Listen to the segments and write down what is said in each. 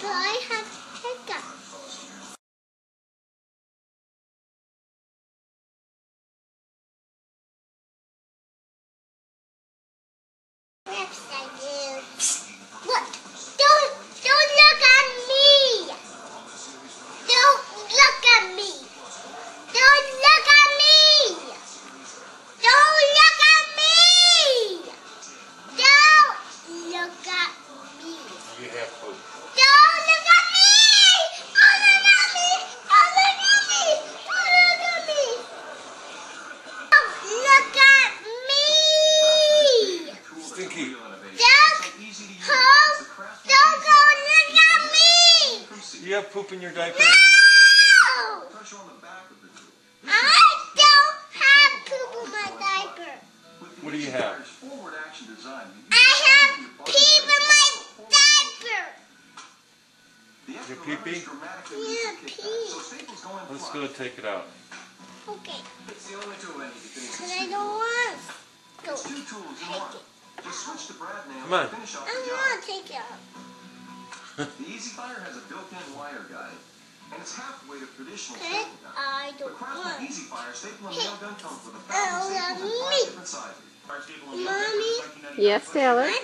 But I have hiccups. Yes, I do. What? Don't look at me. Don't look at me. Don't look at me. Don't look at me. Don't look at me. You have food. Don't look at me. Don't look at me. Don't look at me. Don't look at me. Don't look at me. Stinky. Don't go look at me! You have poop in your diaper? No! I don't have poop in my diaper. What do you have? I have pee in my diaper. Your pee-pee? Yeah, pee. Let's go take it out. Okay. But I don't want to take it. Come on. I want to take it out. The Easy Fire has a built-in wire guide, and it's halfway to traditional Okay, stapling gun. I don't The Craftsman want. Easy Fire staple and nail gun comes with 1,000 Oh, staples in 5 me. different sizes. Mommy? Yes, Taylor? I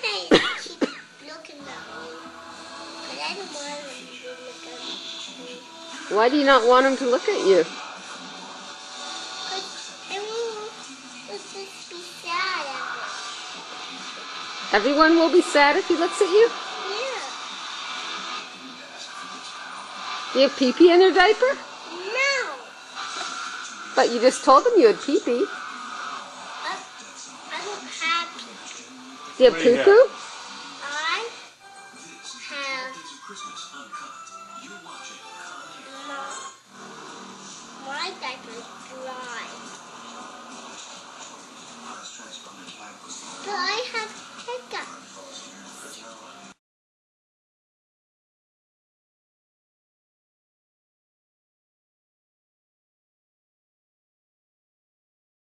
keep looking at me. But I don't want him to look at me. Why do you not want him to look at you? Because everyone will just be sad at me. Everyone will be sad if he looks at you? Yeah. Do you have pee-pee in your diaper? No. But you just told him you had pee-pee. I don't have pee. Do you have What do you poo-poo? I have